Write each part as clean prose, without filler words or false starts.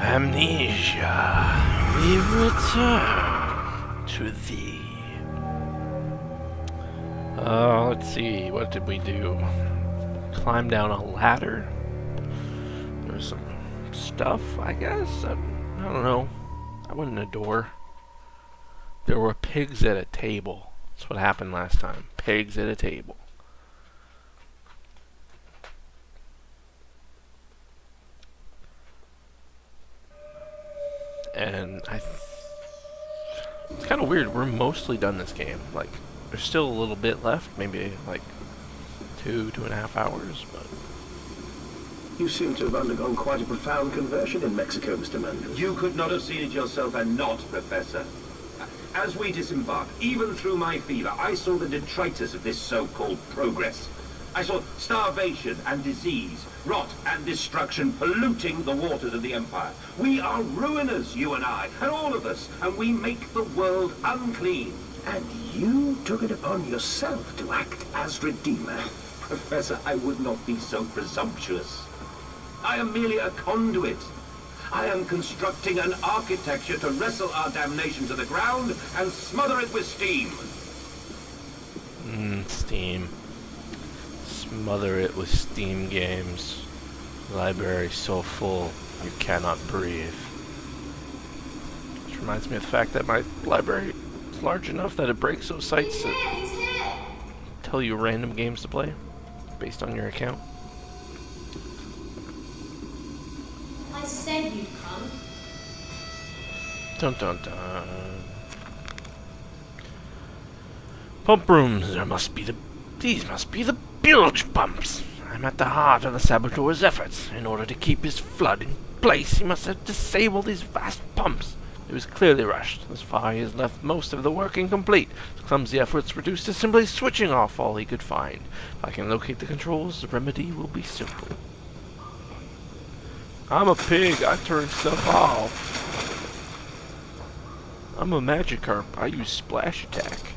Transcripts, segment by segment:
Amnesia, we return to thee. Let's see, what did we do? Climb down a ladder? There's some stuff, I guess? I don't know. I went in a door. There were pigs at a table. That's what happened last time. Pigs at a table. And it's kind of weird. We're mostly done this game. Like, there's still a little bit left. Maybe like 2.5 hours, but... You seem to have undergone quite a profound conversion in Mexico, Mr. Mendes. You could not have seen it yourself and not, Professor. As we disembarked, even through my fever, I saw the detritus of this so-called progress. I saw starvation and disease, rot and destruction polluting the waters of the Empire. We are ruiners, you and I, and all of us, and we make the world unclean. And you took it upon yourself to act as Redeemer. Professor, I would not be so presumptuous. I am merely a conduit. I am constructing an architecture to wrestle our damnation to the ground and smother it with steam. Steam. Smother it with Steam games. Library so full you cannot breathe. Which reminds me of the fact that my library is large enough that it breaks those sites that tell you random games to play based on your account. I said you'd come. Dun dun dun. Pump rooms. These must be the bilge pumps. I'm at the heart of the saboteur's efforts. In order to keep his flood in place, he must have disabled these vast pumps. It was clearly rushed. Thus far, he has left most of the work incomplete. His clumsy efforts reduced to simply switching off all he could find. If I can locate the controls, the remedy will be simple. I'm a pig. I turn stuff off. I'm a Magikarp. I use Splash Attack.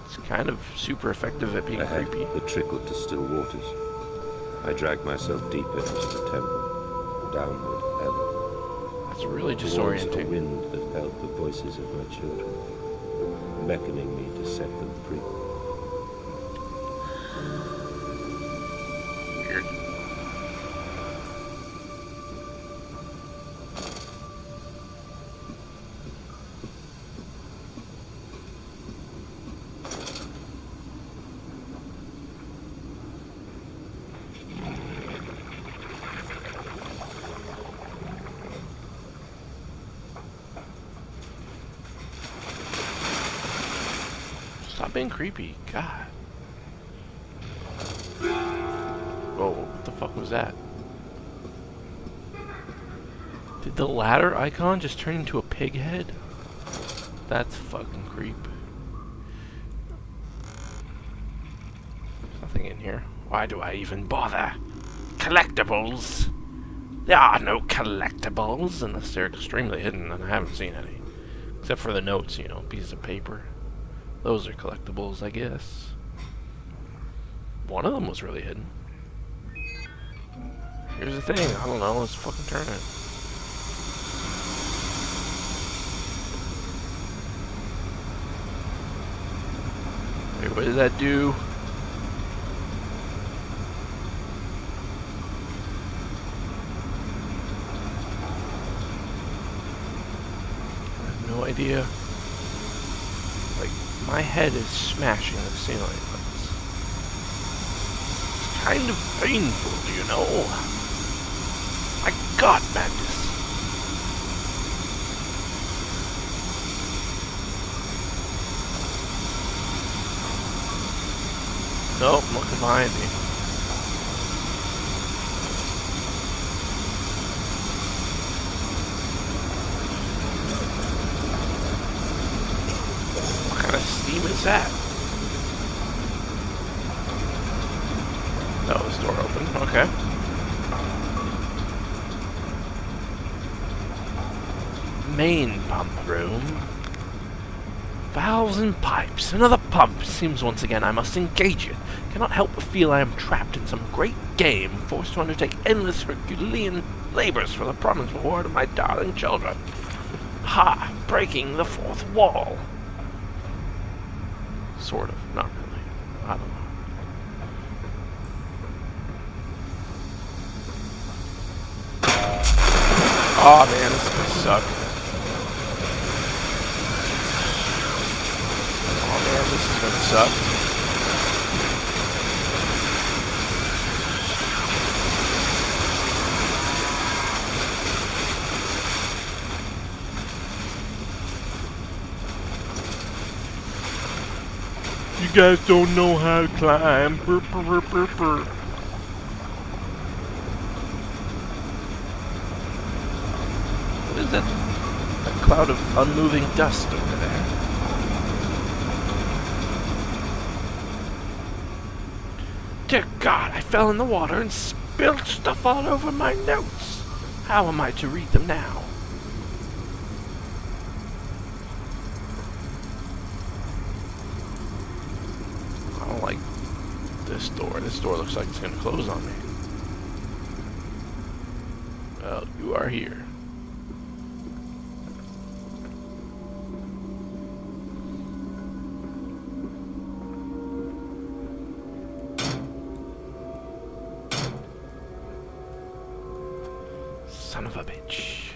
It's kind of super effective at being creepy. The trickle to still waters. I dragged myself deeper into the temple, downward ever. That's really Towards the disorienting. wind that held the voices of my children, beckoning me to set them free. Weird. Stop being creepy. God. Whoa, what the fuck was that? Did the ladder icon just turn into a pig head? That's fucking creep. There's nothing in here. Why do I even bother? Collectibles! There are no collectibles unless they're extremely hidden, and I haven't seen any. Except for the notes, you know, pieces of paper. Those are collectibles, I guess. One of them was really hidden. Here's the thing, I don't know, let's fucking turn it. Wait, what did that do? I have no idea. Like, my head is smashing the ceiling. It's kind of painful, do you know? My God, Magnus. Nope, looking behind me. What kind of steam is that? Oh, this door open. Okay. Main pump room. Valves and pipes. Another pump. Seems once again I must engage it. Cannot help but feel I am trapped in some great game, forced to undertake endless Herculean labors for the promised reward of my darling children. Ha! Breaking the fourth wall. Sort of. Not really. I don't know. Oh man, this is gonna suck. Oh man, this is gonna suck. You guys don't know how to climb. Burr, burr, burr, burr, burr. What is that? A cloud of unmoving dust over there. Dear God, I fell in the water and spilled stuff all over my notes. How am I to read them now? I don't like this door. This door looks like it's going to close on me. Well, you are here. Son of a bitch.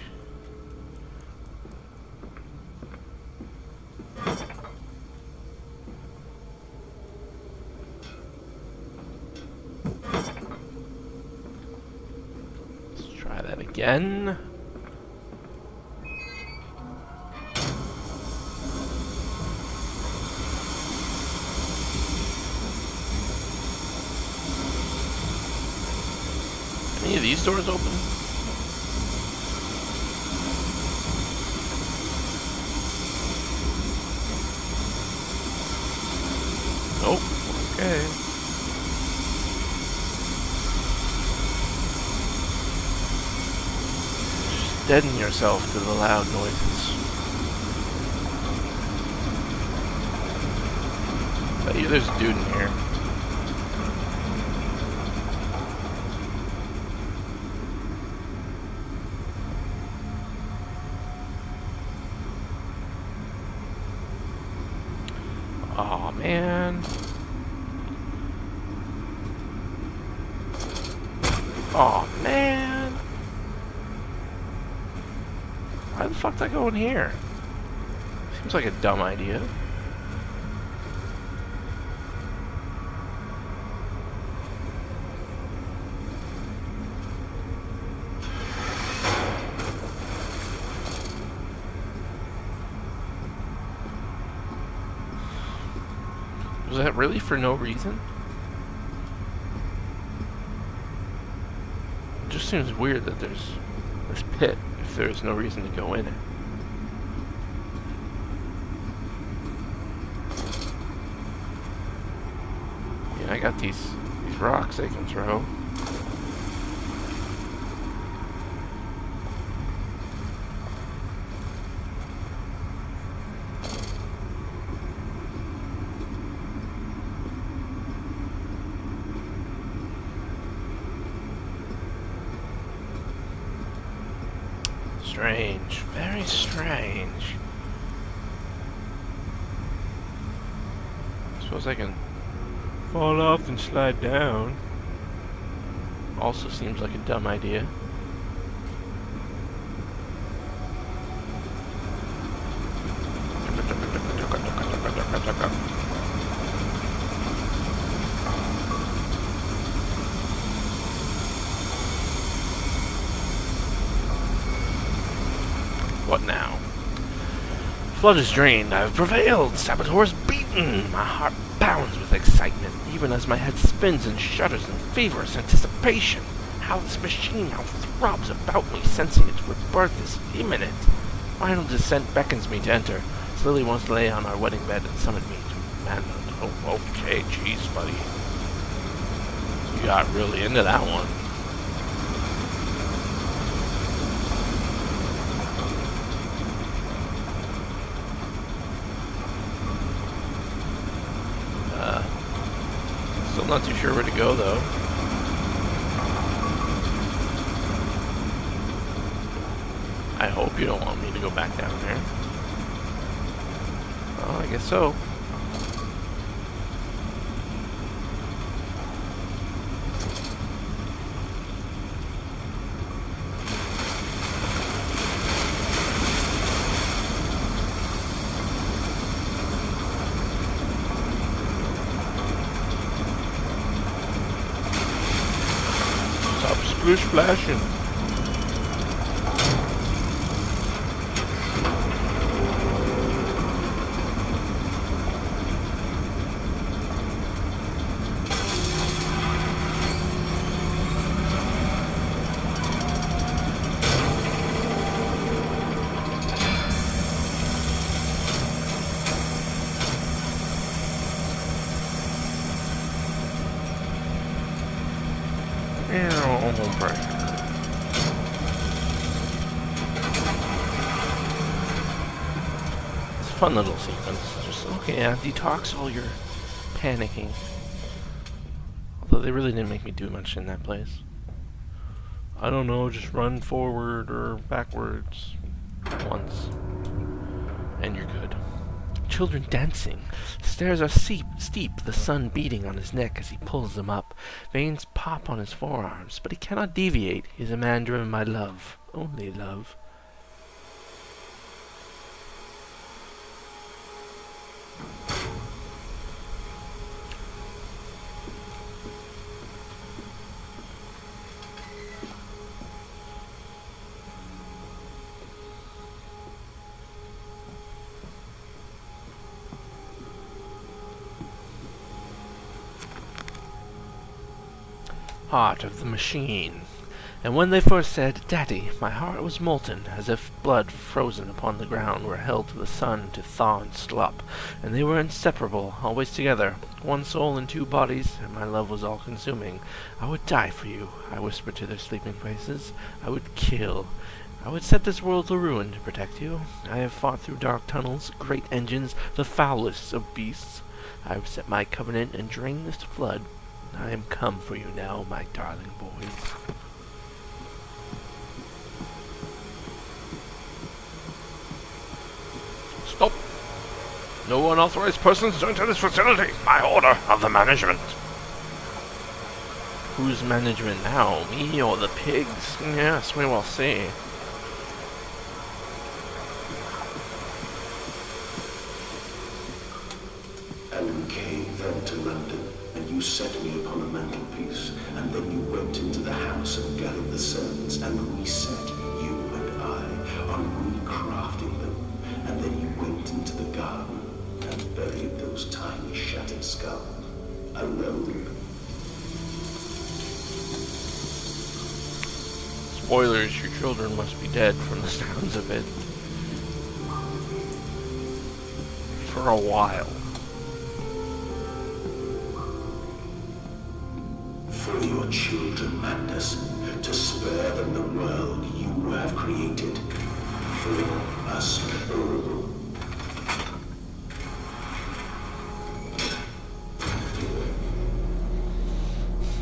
Let's try that again. Any of these doors open? Nope. Okay. Just deaden yourself to the loud noises. Bet you there's a dude in here. Aw, man. Aw, man. Why the fuck did I go in here? Seems like a dumb idea. Was that really for no reason? It just seems weird that there's this pit if there's no reason to go in it. Yeah, I got these rocks I can throw. Strange. Very strange. Suppose I can fall off and slide down. Also seems like a dumb idea. What now? Flood is drained. I've prevailed. Saboteur is beaten. My heart bounds with excitement, even as my head spins and shudders in feverish anticipation. How this machine now throbs about me, sensing its rebirth is imminent. Final descent beckons me to enter. Lily wants to lay on our wedding bed and summon me to manhood. Oh, okay, jeez, buddy. You got really into that one. Still not too sure where to go, though. I hope you don't want me to go back down there. Well, I guess so. Stop splish splashing. It's a fun little sequence. Just okay, yeah, detox all your panicking. Although they really didn't make me do much in that place. I don't know, just run forward or backwards once, and you're good. Children dancing. The stairs are steep, the sun beating on his neck as he pulls them up. Veins pop on his forearms, but he cannot deviate. He is a man driven by love. Only love. Heart of the machine. And when they first said, "Daddy," my heart was molten, as if blood frozen upon the ground were held to the sun to thaw and slop, and they were inseparable, always together, one soul in two bodies, and my love was all-consuming. I would die for you, I whispered to their sleeping places. I would kill. I would set this world to ruin to protect you. I have fought through dark tunnels, great engines, the foulest of beasts. I have set my covenant and drained this flood. I am come for you now, my darling boys. Stop! No unauthorized persons to enter this facility. By order of the management. Who's management now? Me or the pigs? Yes, we will see. And we came then to London, and you set me upon a mantelpiece, and then you went into the house and gathered the servants, and reset, you and I, on recrafting them, and then you went into the garden, and buried those tiny shattered skulls, alone. Spoilers, your children must be dead from the sounds of it. For a while. For your children, Mandus, to spare them the world you have created. For us all.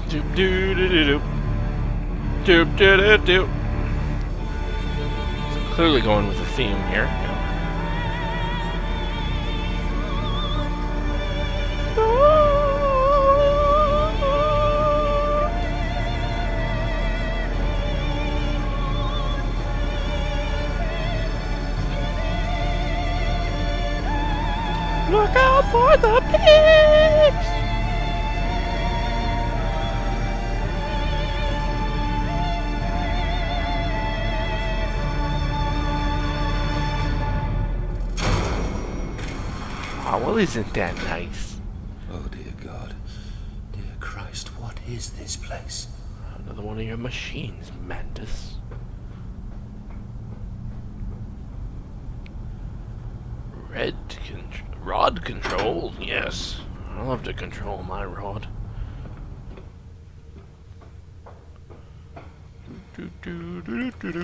Doop doo doo doo doo. Doop doo doo doo. Clearly going with the theme here. Look out for the pigs! Oh, well, isn't that nice? Oh, dear God. Dear Christ, what is this place? Another one of your machines, Mandus. Rod control? Yes. I love to control my rod.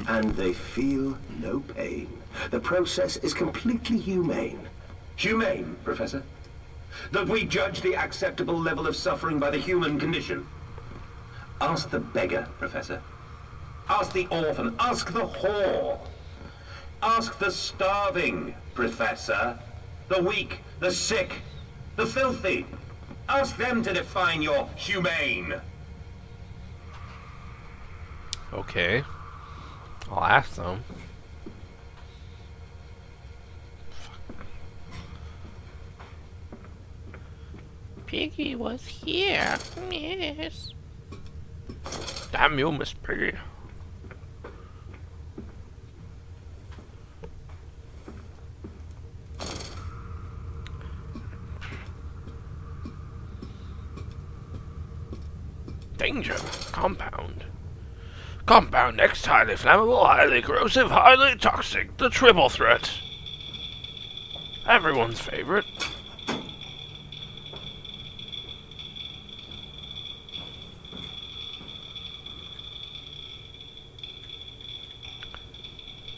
And they feel no pain. The process is completely humane. Humane, Professor? That we judge the acceptable level of suffering by the human condition? Ask the beggar, Professor. Ask the orphan. Ask the whore. Ask the starving, Professor. The weak, the sick, the filthy. Ask them to define your humane. Okay. I'll ask them. Piggy was here. Yes. Damn you, Miss Piggy. Danger. Compound. Compound X, highly flammable, highly corrosive, highly toxic. The triple threat. Everyone's favorite.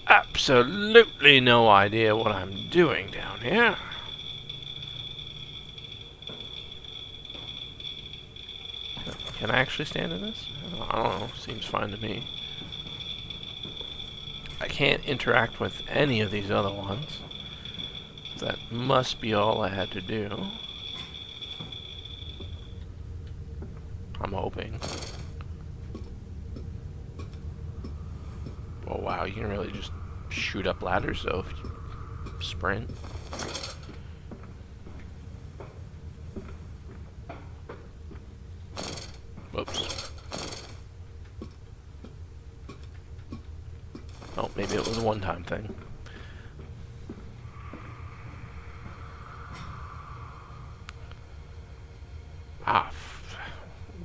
Absolutely no idea what I'm doing down here. Can I actually stand in this? I don't know. Seems fine to me. I can't interact with any of these other ones. That must be all I had to do. I'm hoping. Oh wow, you can really just shoot up ladders though if you sprint. Whoops. Oh, maybe it was a one-time thing.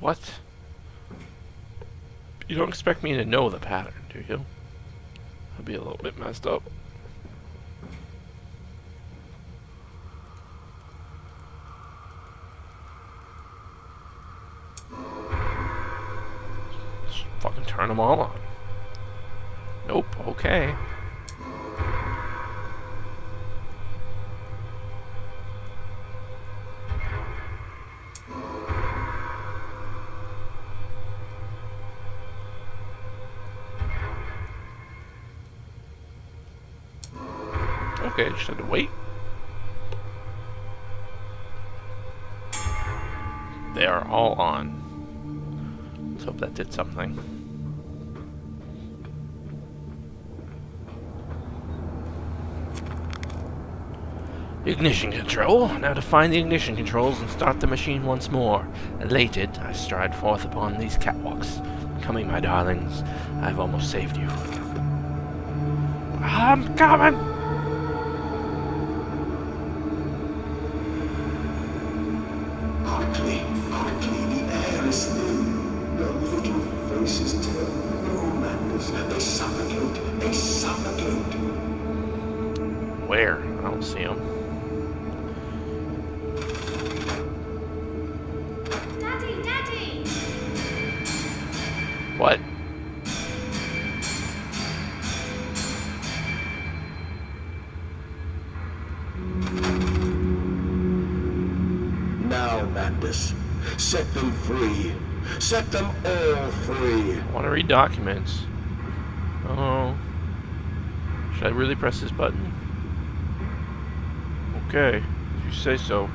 What? You don't expect me to know the pattern, do you? I'll be a little bit messed up. Just fucking turn them all on. Nope, okay. Okay, just had to wait. They are all on. Let's hope that did something. Ignition control. Now to find the ignition controls and start the machine once more. Elated, I stride forth upon these catwalks. Coming, my darlings. I've almost saved you. I'm coming! Quickly, the air is thin. Your little faces turn. No madness. They suffocate. They suffocate. Where? I don't see them. Daddy, Daddy! What? Now, madness. Set them free. Set them all free. I want to read documents. Oh. Should I really press this button? Okay, if you say so.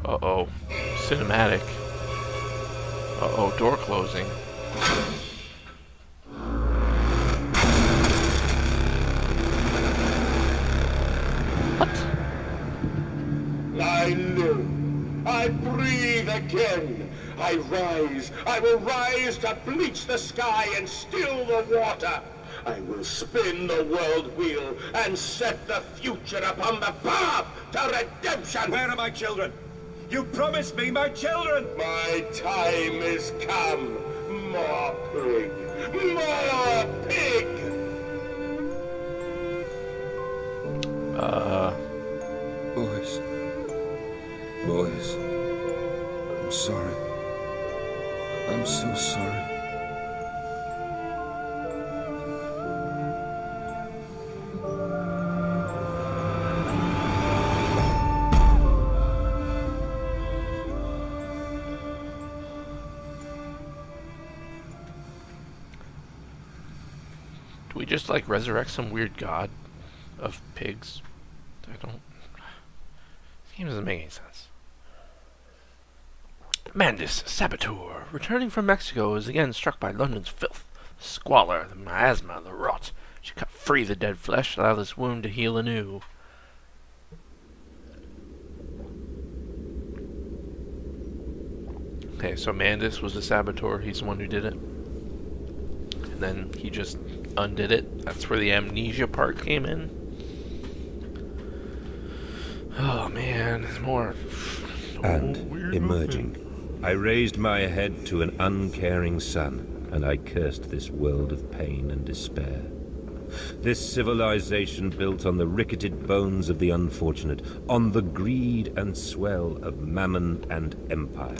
Uh-oh. Cinematic. Uh-oh, door closing. What? I live. I breathe again. I rise. I will rise to bleach the sky and still the water. I will spin the world wheel and set the future upon the path to redemption. Where are my children? You promised me my children! My time is come. More pig. More pig. Boys. Boys. I'm sorry. I'm so sorry. Do we just, like, resurrect some weird god of pigs? I don't... This game doesn't make any sense. Mandus, saboteur, returning from Mexico, is again struck by London's filth, the squalor, the miasma, the rot. She cut free the dead flesh, allow this wound to heal anew. Okay, so Mandus was the saboteur. He's the one who did it. And then he just undid it. That's where the amnesia part came in. Oh man, there's more. And, emerging, I raised my head to an uncaring sun, and I cursed this world of pain and despair. This civilization built on the ricketed bones of the unfortunate, on the greed and swell of mammon and empire.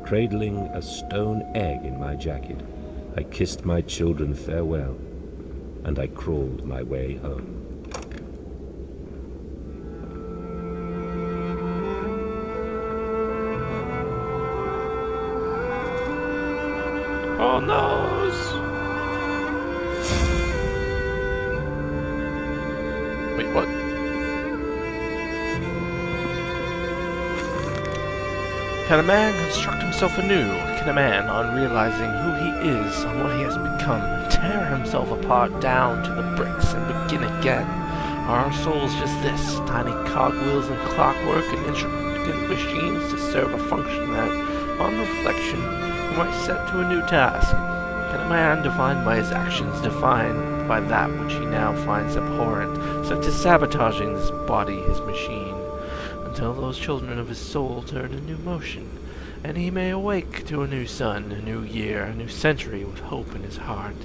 Cradling a stone egg in my jacket, I kissed my children farewell, and I crawled my way home. Oh no! Wait, what? Can a man construct himself anew? Can a man, on realizing who he is, on what he has become, tear himself apart down to the bricks and begin again? Are our souls just this, tiny cogwheels and clockwork and intricate machines to serve a function that, on reflection, we might set to a new task? Can a man, defined by his actions, defined by that which he now finds abhorrent, set to sabotaging this body, his machine, until those children of his soul turn a new motion, and he may awake to a new sun, a new year, a new century with hope in his heart?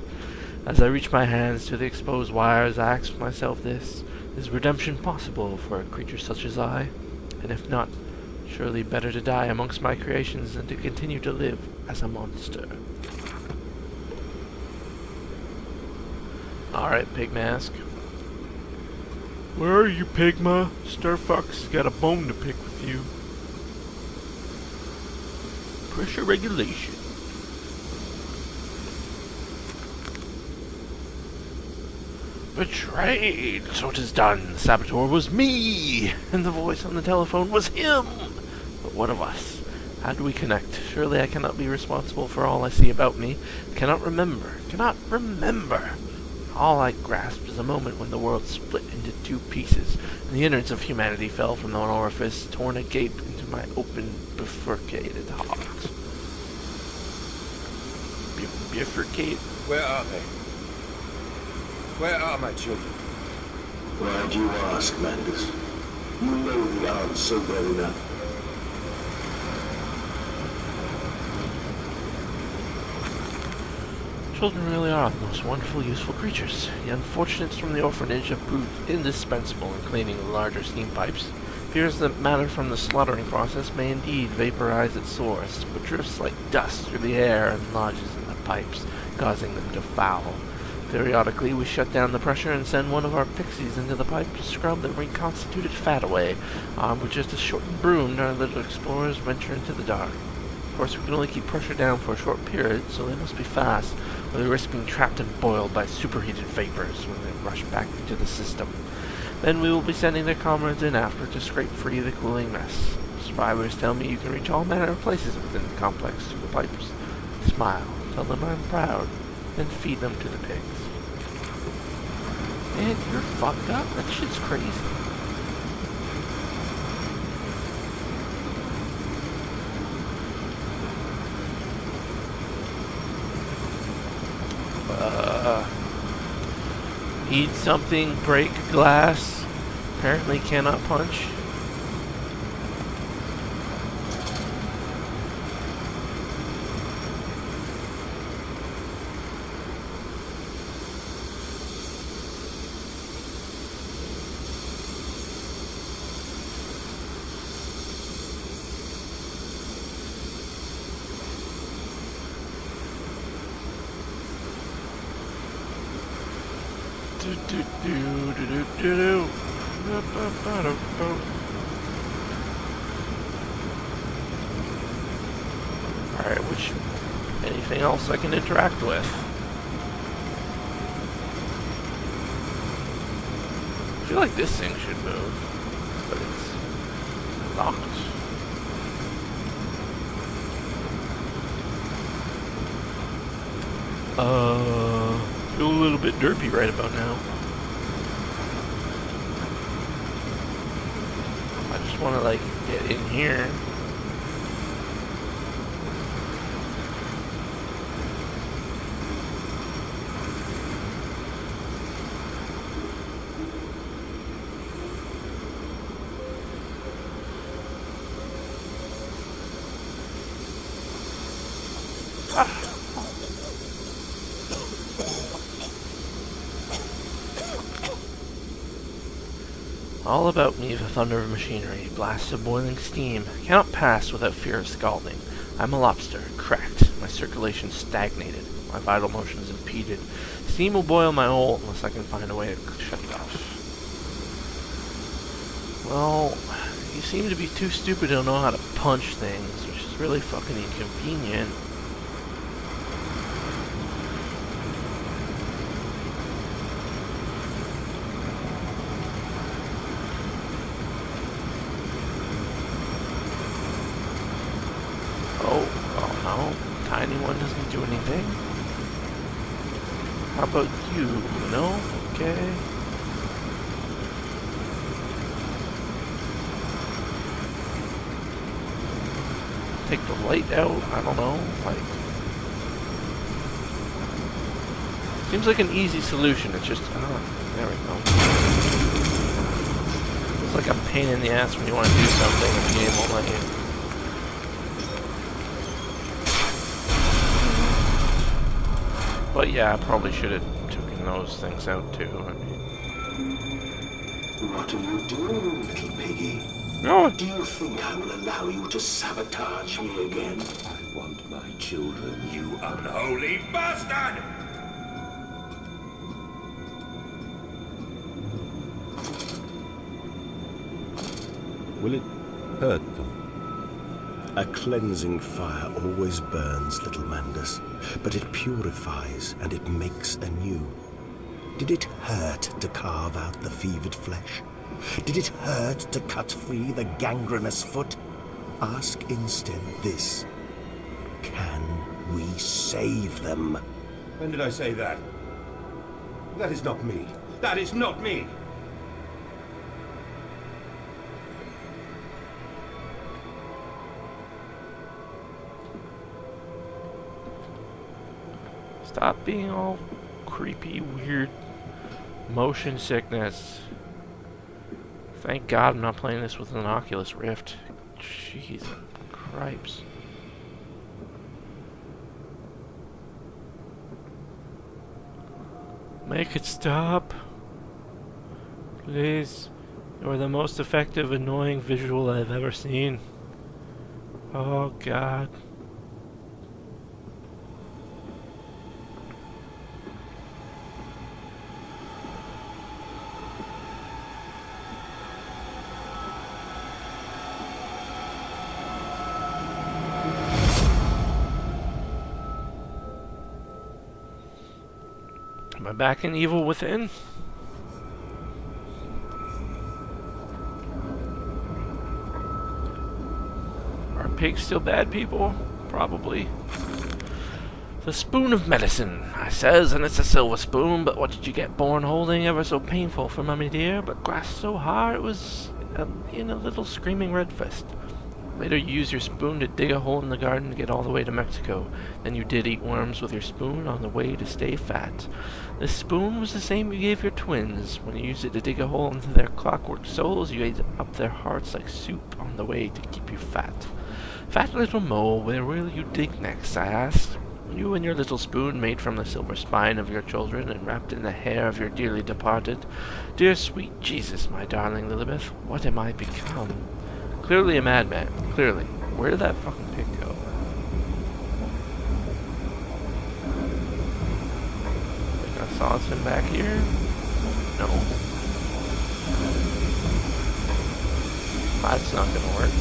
As I reach my hands to the exposed wires, I ask myself this: is redemption possible for a creature such as I? And if not, surely better to die amongst my creations than to continue to live as a monster. Alright, Pig Mask. Where are you, Pigma? Starfox got a bone to pick with you. Pressure regulation. Betrayed! So 'tis done. The saboteur was me! And the voice on the telephone was him! But what of us? How do we connect? Surely I cannot be responsible for all I see about me. Cannot remember. All I grasp is a moment when the world split into two pieces, and the innards of humanity fell from an orifice, torn agape into my open, bifurcated heart. Bifurcate? Where are they? Where are my children? Why do you ask, Mandus? You know the answer well enough. Children really are the most wonderful, useful creatures. The unfortunates from the orphanage have proved indispensable in cleaning the larger steam pipes. It appears that matter from the slaughtering process may indeed vaporize its source, but drifts like dust through the air and lodges in the pipes, causing them to foul. Periodically, we shut down the pressure and send one of our pixies into the pipe to scrub the reconstituted fat away. Armed with just a shortened broom, our little explorers venture into the dark. Of course, we can only keep pressure down for a short period, so they must be fast, or they risk being trapped and boiled by superheated vapors when they rush back into the system. Then we will be sending their comrades in after to scrape free the cooling mess. Survivors tell me you can reach all manner of places within the complex through the pipes. Smile, tell them I'm proud, then feed them to the pigs. Man, you're fucked up. That shit's crazy. Eat something, break glass. Apparently cannot punch. Alright, anything else I can interact with? feel like this thing should move, but it's locked. Feel a little bit derpy right about now. I just want to like get in here. All about me the thunder of machinery, blasts of boiling steam, cannot pass without fear of scalding. I'm a lobster, cracked, my circulation stagnated, my vital motions impeded. Steam will boil my hole unless I can find a way to shut it off. Well, you seem to be too stupid to know how to punch things, which is really fucking inconvenient. Tiny one doesn't do anything. How about you? No? Okay. Take the light out? I don't know. Like, seems like an easy solution. It's just, there we go. It's like a pain in the ass when you want to do something and the game won't let you. But yeah, I probably should have taken those things out too. I mean, what are you doing, little piggy? no. Do you think I will allow you to sabotage me again? I want my children, you unholy bastard! Will it hurt them? A cleansing fire always burns, little Mandus, but it purifies and it makes anew. Did it hurt to carve out the fevered flesh? Did it hurt to cut free the gangrenous foot? Ask instead this: can we save them? When did I say that? That is not me. That is not me! Stop being all creepy, weird motion sickness. Thank God I'm not playing this with an Oculus Rift. Jeez, cripes. Make it stop. Please. You're the most effective, annoying visual I've ever seen. Oh, God. Am I back in Evil Within? Are pigs still bad people? Probably. The spoon of medicine, I says, and it's a silver spoon, but what did you get born holding? Ever so painful for mummy dear, but grasped so hard it was in a little screaming red fist. Later you used your spoon to dig a hole in the garden to get all the way to Mexico. Then you did eat worms with your spoon on the way to stay fat. This spoon was the same you gave your twins. When you used it to dig a hole into their clockwork souls, you ate up their hearts like soup on the way to keep you fat. Fat little mole, where will you dig next, I asked. You and your little spoon made from the silver spine of your children and wrapped in the hair of your dearly departed. Dear sweet Jesus, my darling Lilibeth, what am I become? Clearly a madman. Clearly. Where did that fucking pig go? Think I saw some back here? No. That's not gonna work.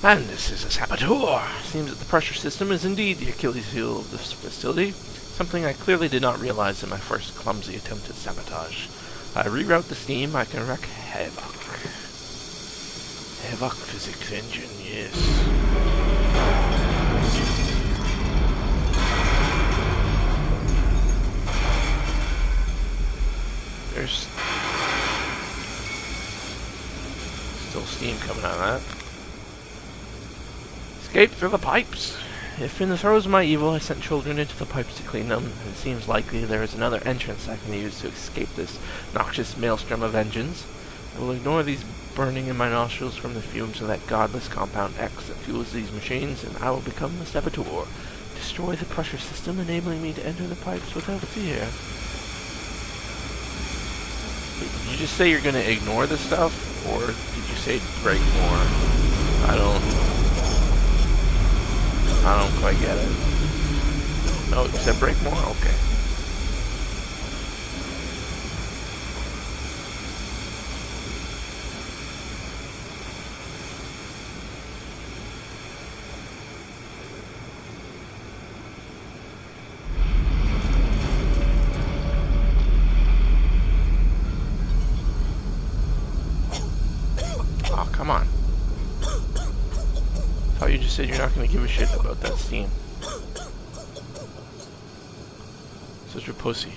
And this is a saboteur. Seems that the pressure system is indeed the Achilles heel of this facility, something I clearly did not realize in my first clumsy attempt at sabotage. I reroute the steam, I can wreak havoc. Havoc physics engine, yes. There's still steam coming out of that. Escape through the pipes. If in the throes of my evil I sent children into the pipes to clean them, it seems likely there is another entrance I can use to escape this noxious maelstrom of engines. I will ignore these burning in my nostrils from the fumes of that godless compound X that fuels these machines, and I will become the saboteur. Destroy the pressure system, enabling me to enter the pipes without fear. Did you just say you're going to ignore this stuff, or did you say break more? I don't quite get it. No, you said break more? Okay. Oh, come on. I thought you just said you're not going to give a shit about that steam. Such a pussy.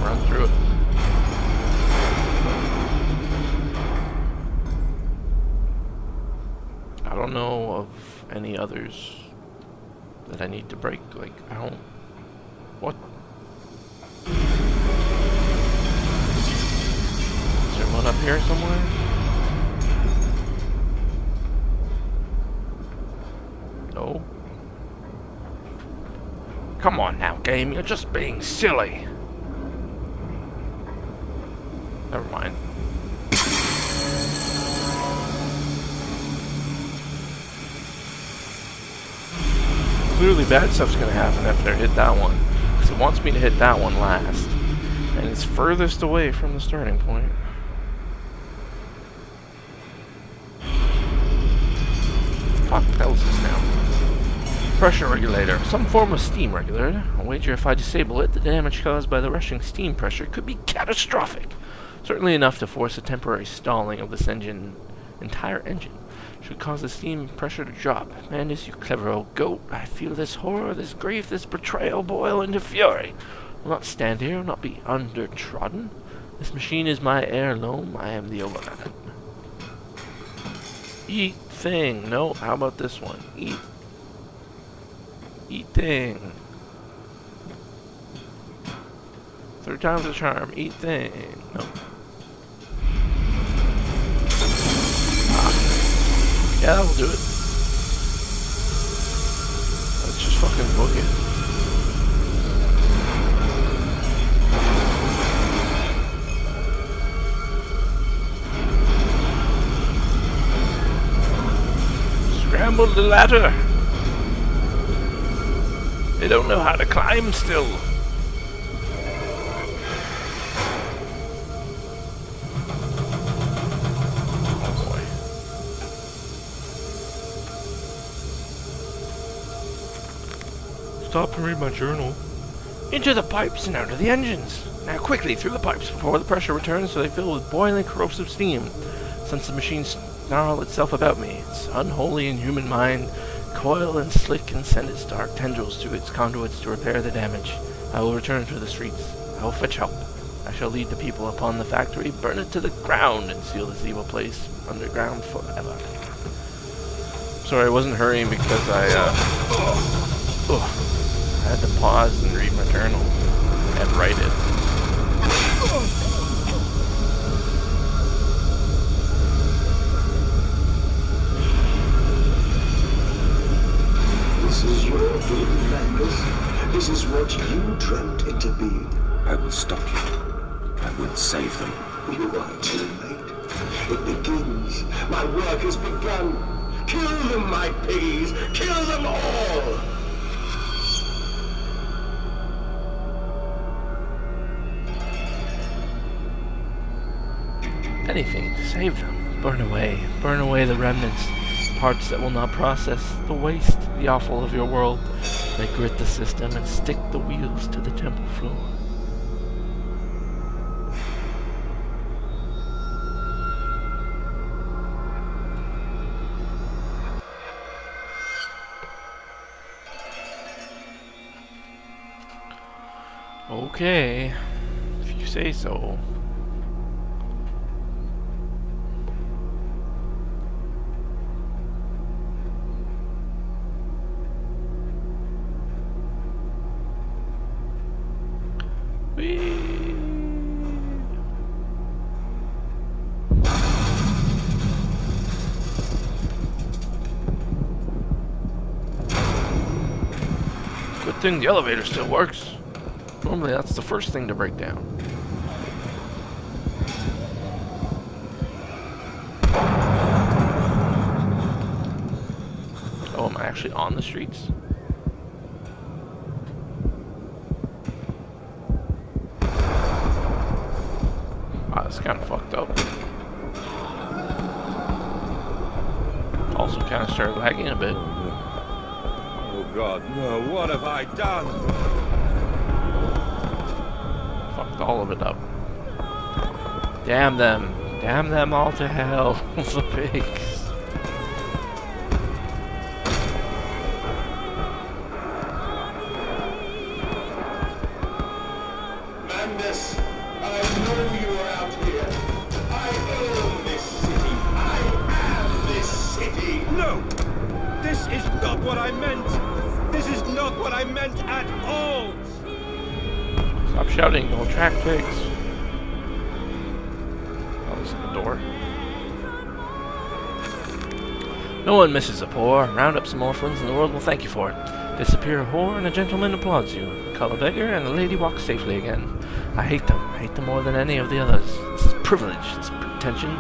Run through it. I don't know of any others that I need to break. Like, I don't... What? Is there one up here somewhere? No. Come on now, game. You're just being silly. Never mind. Clearly bad stuff's gonna happen after I hit that one. Because it wants me to hit that one last. And it's furthest away from the starting point. Fuck, that was this now. Pressure regulator. Some form of steam regulator. I'll wager if I disable it, the damage caused by the rushing steam pressure could be catastrophic. Certainly enough to force a temporary stalling of this entire engine. Should cause the steam pressure to drop. Mandus, you clever old goat. I feel this horror, this grief, this betrayal boil into fury. I'll not stand here, I'll not be undertrodden. This machine is my heirloom. I am the overman. Eat thing. No, how about this one? Eat thing. Third time's a charm. Eat thing. No. Yeah, that'll do it. Let's just fucking book it. Scramble the ladder. They don't know how to climb still. Stop and read my journal. Into the pipes and out of the engines. Now quickly through the pipes before the pressure returns so they fill with boiling corrosive steam. Since the machine snarl itself about me, its unholy inhuman mind coil and slick and send its dark tendrils to its conduits to repair the damage. I will return to the streets. I will fetch help. I shall lead the people upon the factory, burn it to the ground, and seal this evil place underground forever. Sorry, I wasn't hurrying because I had to pause and read my journal and write it. This is your doing, Magnus. This is what you dreamt into being. I will stop you. I will save them. You are too late. It begins. My work has begun. Kill them, my piggies! Kill them all! anything to save them. Burn away the remnants, parts that will not process the waste, the offal of your world. They grit the system and stick the wheels to the temple floor. Okay, if you say so. Good thing the elevator still works. Normally that's the first thing to break down. Oh, am I actually on the streets? Wow, that's kind of fucked up. Also kind of started lagging a bit. Oh God, no, what have I done? Fucked all of it up. Damn them. Damn them all to hell. The pigs. Madness, I know you are out here. I own this city. I am this city. No! This is not what I meant! This is not what I meant at all! Stop shouting, don't attract pigs. Oh, there's a door. No one misses a poor. Round up some orphans and the world will thank you for it. Disappear a whore and a gentleman applauds you. Call a beggar and the lady walks safely again. I hate them more than any of the others. This is privilege, this pretension.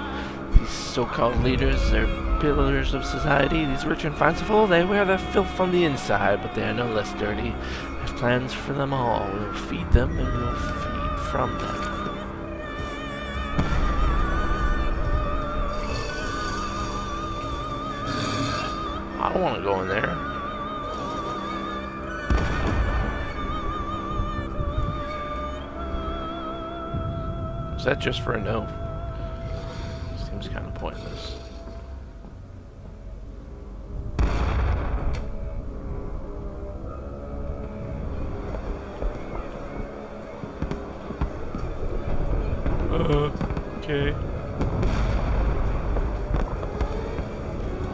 These so-called leaders, they're pillars of society. These rich and fanciful, they wear their filth on the inside, but they are no less dirty. We have plans for them all. We will feed them and we will feed from them. I don't want to go in there. Is that just for a no? Seems kind of pointless. Okay.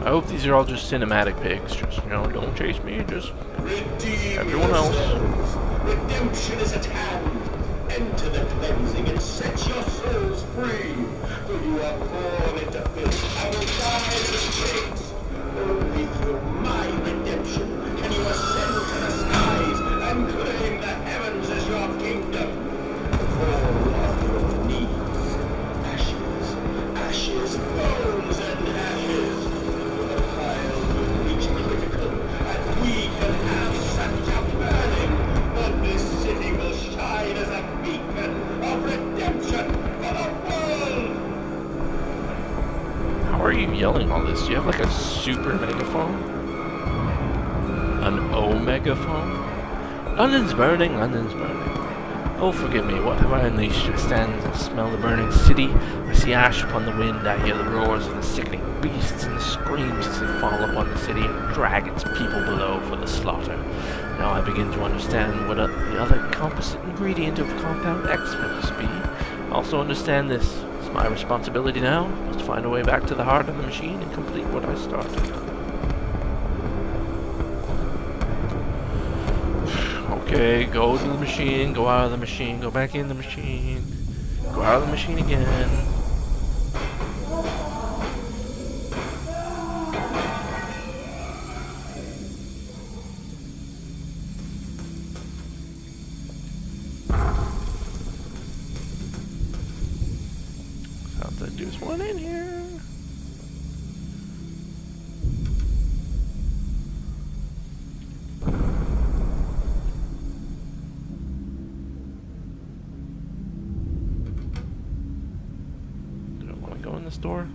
I hope these are all just cinematic pigs. Just, you know, don't chase me, just Redeem everyone else. yourselves. Redemption is at hand. Enter the cleansing and set your souls free. For you are born into filth and will die as pigs. Only through my redemption can you ascend to the skies and claim the heavens as your kingdom. Fall on your knees. Ashes, ashes, bones and ashes. The pile will reach critical, and we can have such a burning that this city will shine as a beacon of redemption for the world. How are you yelling all this? Do you have like a super megaphone? An O-megaphone? London's burning, London's burning. Oh, forgive me, what have I unleashed? I stand and smell the burning city. I see ash upon the wind. I hear the roars of the sickening beasts and the screams as they fall upon the city and drag its people below for the slaughter. Now I begin to understand what the other composite ingredient of compound X must be. I also understand this. It's my responsibility now. I must find a way back to the heart of the machine and complete what I started. Okay, go to the machine, go out of the machine, go back in the machine, go out of the machine again. Sounds like there's one in here. door?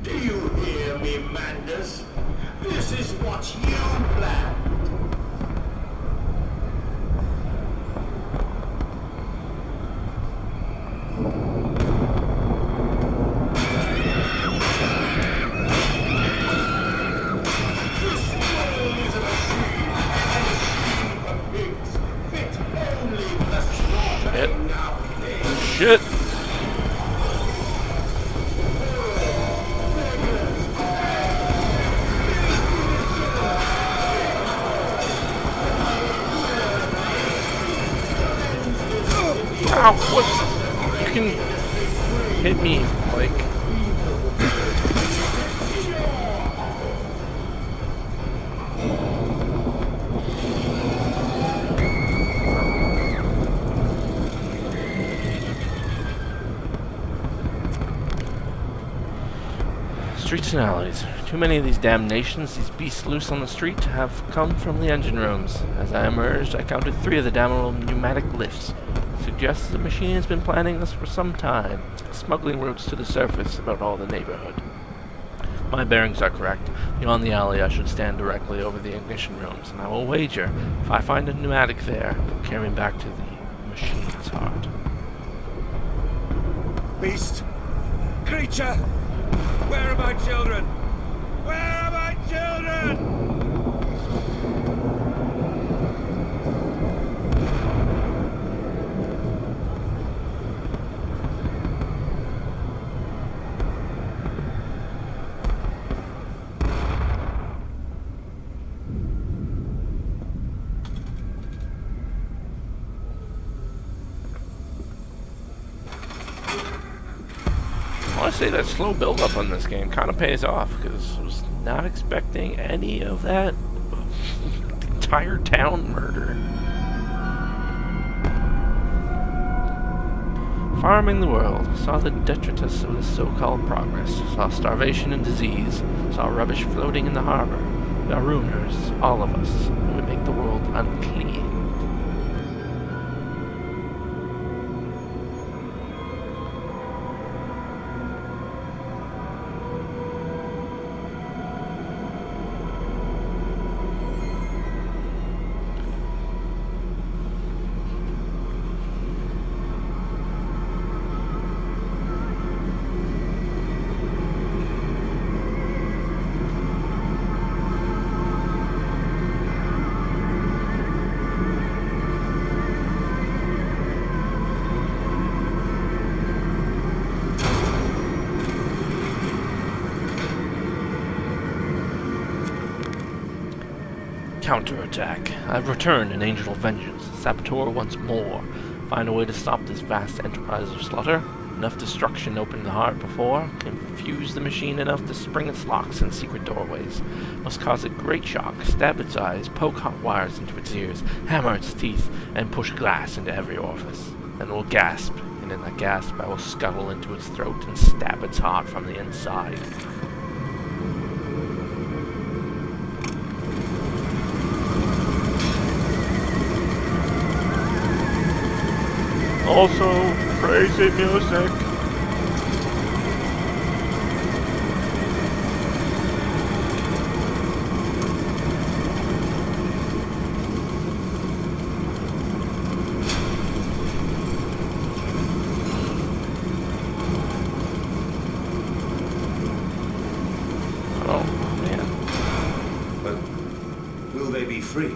Do you hear me, Mandus? This is what you planned. Shit! Ow, what? You can hit me, like... Streets and alleys. Too many of these damnations, these beasts loose on the street, have come from the engine rooms. As I emerged, I counted 3 of the damnable pneumatic lifts. Suggests the machine has been planning this for some time, smuggling routes to the surface about all the neighborhood. My bearings are correct. Beyond the alley, I should stand directly over the ignition rooms, and I will wager, if I find a pneumatic there, it will carry me back to the machine's heart. Beast! Creature! Where are my children? Where are my children? Honestly, that slow build-up on this game kind of pays off, because I was not expecting any of that entire town murder. Farming the world, saw the detritus of this so-called progress, saw starvation and disease, saw rubbish floating in the harbor. We are ruiners, all of us, and we make the world unclean. Counterattack. I've returned an angel of vengeance. Saboteur once more. Find a way to stop this vast enterprise of slaughter. Enough destruction opened the heart before. Confuse the machine enough to spring its locks and secret doorways. Must cause it great shock. Stab its eyes. Poke hot wires into its ears. Hammer its teeth. And push glass into every orifice. Then it will gasp. And in that gasp I will scuttle into its throat and stab its heart from the inside. Also, crazy music. Oh, man. But will they be free?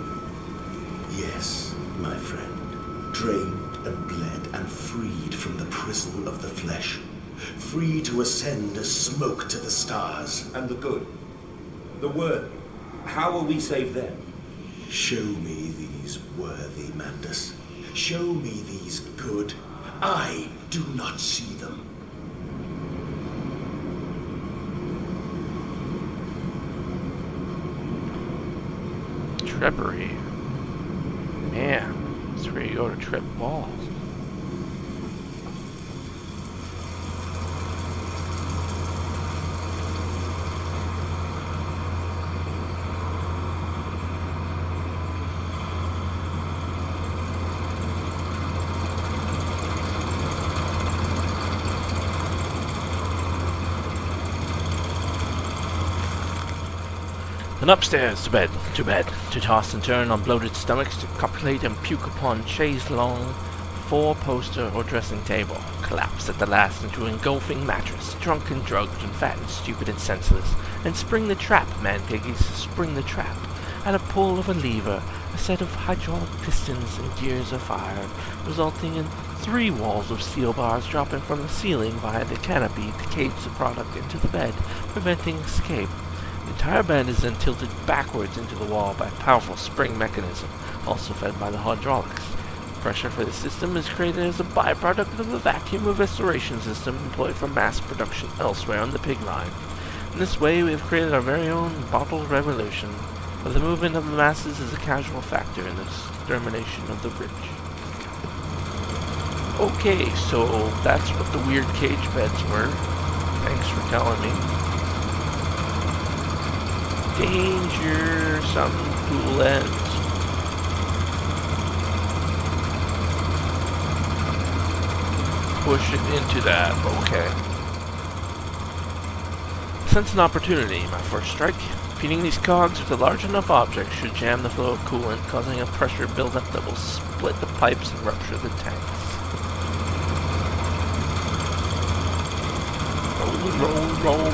Yes, my friend. Drained and bled and freed from the prison of the flesh. Free to ascend as smoke to the stars. And the good? The worthy? How will we save them? Show me these worthy, Mandus. Show me these good. I do not see them. Trippery. Man. That's where you go to trip balls. And upstairs to bed, to toss and turn on bloated stomachs, to copulate and puke upon chaise long, four-poster or dressing table, collapse at the last into an engulfing mattress, drunk and drugged and fat and stupid and senseless, and spring the trap, man-piggies, spring the trap, at a pull of a lever, a set of hydraulic pistons and gears of fire, resulting in 3 walls of steel bars dropping from the ceiling via the canopy to cage the product into the bed, preventing escape. The entire bed is then tilted backwards into the wall by a powerful spring mechanism, also fed by the hydraulics. Pressure for the system is created as a byproduct of the vacuum evisceration system employed for mass production elsewhere on the pig line. In this way, we have created our very own bottled revolution, where the movement of the masses is a casual factor in the extermination of the rich. Okay, so that's what the weird cage beds were. Thanks for telling me. Danger, some cool ends. Push it into that, okay. Sense an opportunity, my first strike. Feeding these cogs with a large enough object should jam the flow of coolant, causing a pressure buildup that will split the pipes and rupture the tanks.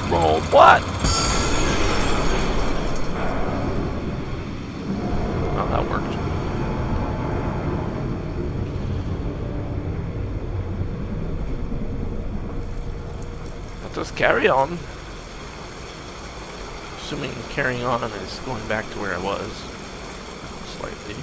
Roll. What? Oh, that worked. Let us carry on. Assuming carrying on is going back to where I was. Slightly.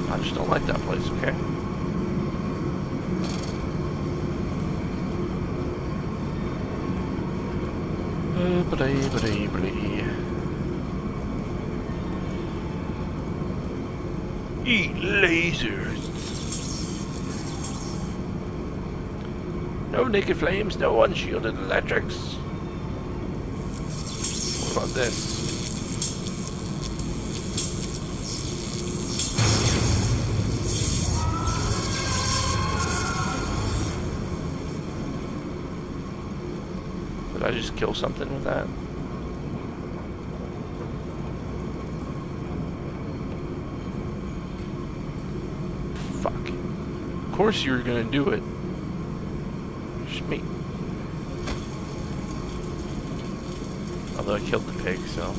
I just don't like that place, okay? Eat lasers. No naked flames, no unshielded electrics. What about this? Did I just kill something with that? Fuck. Of course you were gonna do it. Just me. Although I killed the pig, so.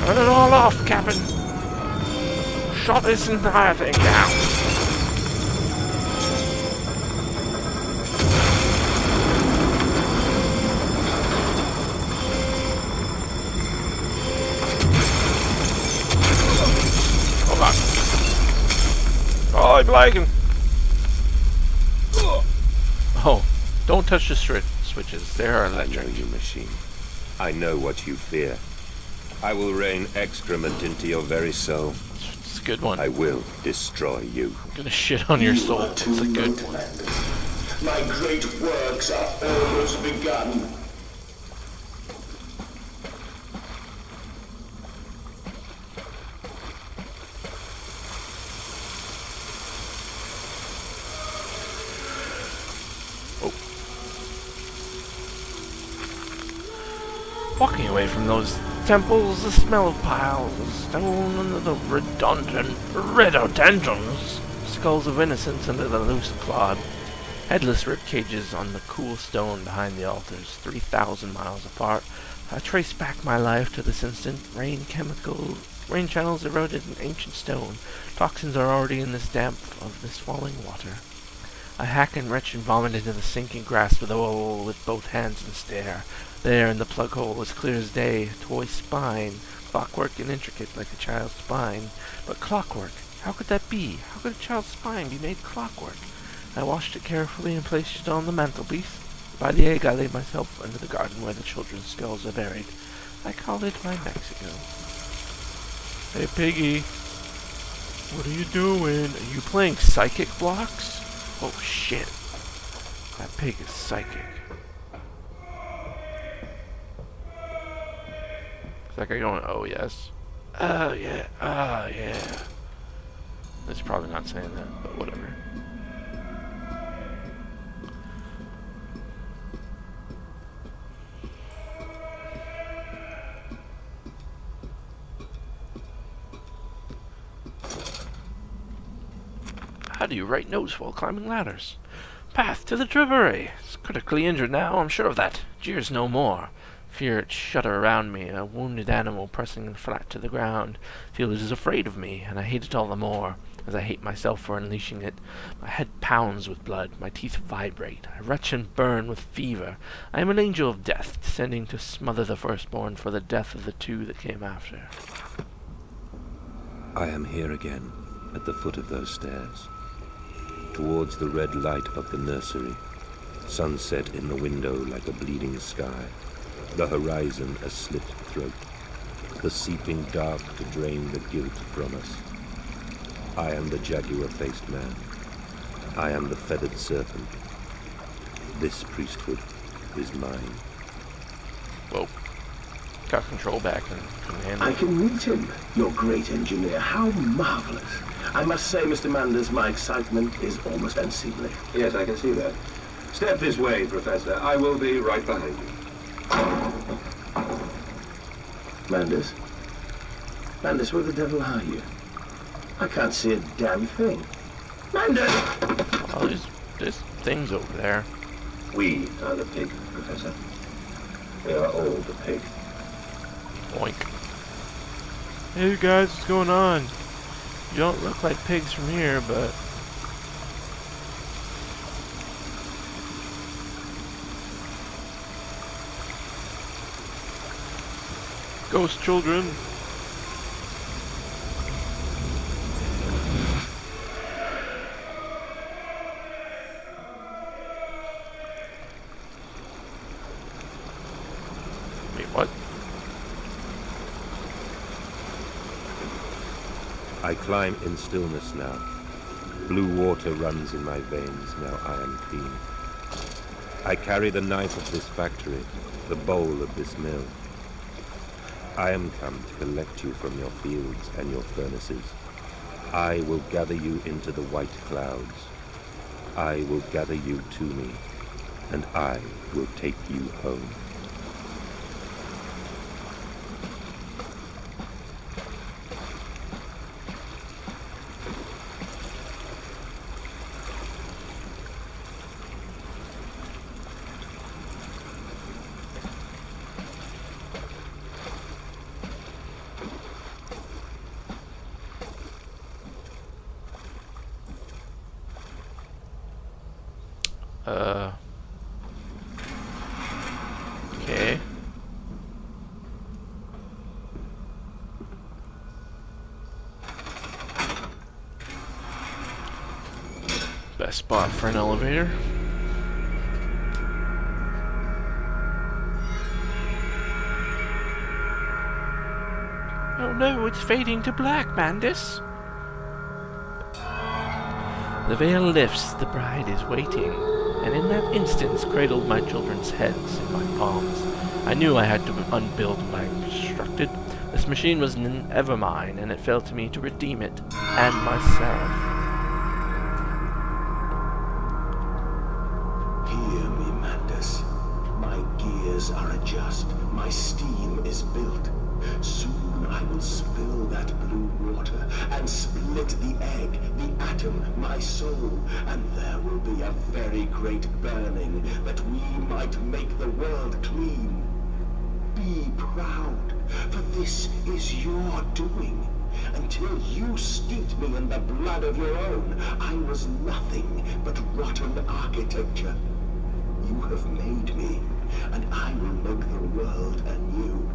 Turn it all off, Captain! Shut this entire thing down! Hold on. Oh, I'm lagging! Oh, don't touch the switches. They are electric. I know you, machine. I know what you fear. I will rain excrement into your very soul. It's a good one. I will destroy you. I'm gonna shit on your soul. It's a good one. My great works are almost begun. Walking away from those temples, the smell of piles of stone under the rhododendrons, skulls of innocents under the loose clod, headless rib cages on the cool stone behind the altars, 3,000 miles apart. I trace back my life to this instant. Rain channels eroded in ancient stone. Toxins are already in this damp of this falling water. I hack and retch and vomit into the sinking grass with both hands and stare. There in the plug hole, as clear as day, a toy spine clockwork and intricate like a child's spine. But clockwork, how could that be? How could a child's spine be made clockwork? I washed it carefully and placed it on the mantelpiece. By the egg I laid myself under the garden where the children's skulls are buried. I called it my Mexico. Hey, Piggy. What are you doing? Are you playing psychic blocks? Oh, shit. That pig is psychic. Is that guy going, oh, yes? Oh, yeah. Oh, yeah. It's probably not saying that, but whatever. How do you write notes while climbing ladders? Path to the Triveri. It's critically injured now, I'm sure of that. Jeers no more. Fear it shudder around me, a wounded animal pressing flat to the ground. Feel it is afraid of me, and I hate it all the more, as I hate myself for unleashing it. My head pounds with blood, my teeth vibrate. I retch and burn with fever. I am an angel of death, descending to smother the firstborn for the death of the two that came after. I am here again, at the foot of those stairs. Towards the red light of the nursery, sunset in the window like a bleeding sky, the horizon a slit throat, the seeping dark to drain the guilt from us. I am the jaguar-faced man. I am the feathered serpent. This priesthood is mine. Whoa. Got control back and command. I can meet him, your great engineer. How marvelous. I must say, Mr. Manders, my excitement is almost unseemly. Yes, I can see that. Step this way, Professor. I will be right behind you. Manders? Manders, where the devil are you? I can't see a damn thing. Manders! Oh, there's things over there. We are the pig, Professor. We are all the pig. Oink. Hey, you guys, what's going on? You don't look like pigs from here, but... Ghost children. Wait, what? I climb in stillness now. Blue water runs in my veins, now I am clean. I carry the knife of this factory, the bowl of this mill. I am come to collect you from your fields and your furnaces. I will gather you into the white clouds. I will gather you to me, and I will take you home. Okay. Best spot for an elevator. Oh no, it's fading to black, Mandis. The veil lifts, the bride is waiting, and in that instant cradled my children's heads in my palms. I knew I had to unbuild what I constructed. This machine was ever mine, and it fell to me to redeem it, and myself. Hear me, Mandus. My gears are adjust. My steam is built. Soon I will spill that blue water and split the egg, the atom, my soul, and there will be a very great burning that we might make the world clean. Be proud, for this is your doing. Until you steeped me in the blood of your own, I was nothing but rotten architecture. You have made me, and I will make the world anew.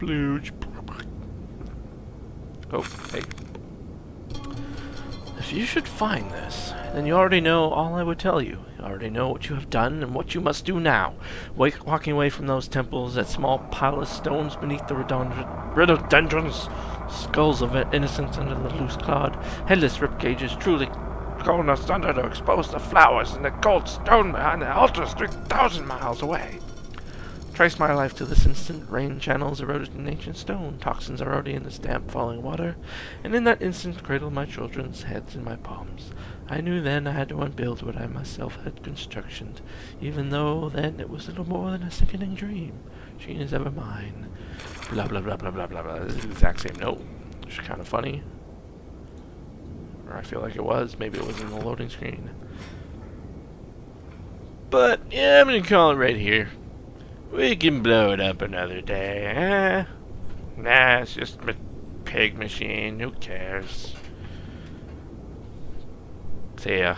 Splooge. Oh, hey. If you should find this, then you already know all I would tell you. You already know what you have done and what you must do now. Walking away from those temples, that small pile of stones beneath the rhododendrons, skulls of innocents under the loose clod, headless ribcages truly torn asunder to expose the flowers, and the cold stone behind the altars 3,000 miles away. Trace my life to this instant. Rain channels eroded in ancient stone, toxins already in this damp falling water, and in that instant cradled my children's heads in my palms. I knew then I had to unbuild what I myself had constructed, even though then it was little more than a sickening dream. She is ever mine. Blah blah blah blah blah blah blah. This is the exact same note, which is kind of funny. Or I feel like it was. Maybe it was in the loading screen. But yeah, I'm gonna call it right here. We can blow it up another day, Nah, it's just a pig machine. Who cares? See ya.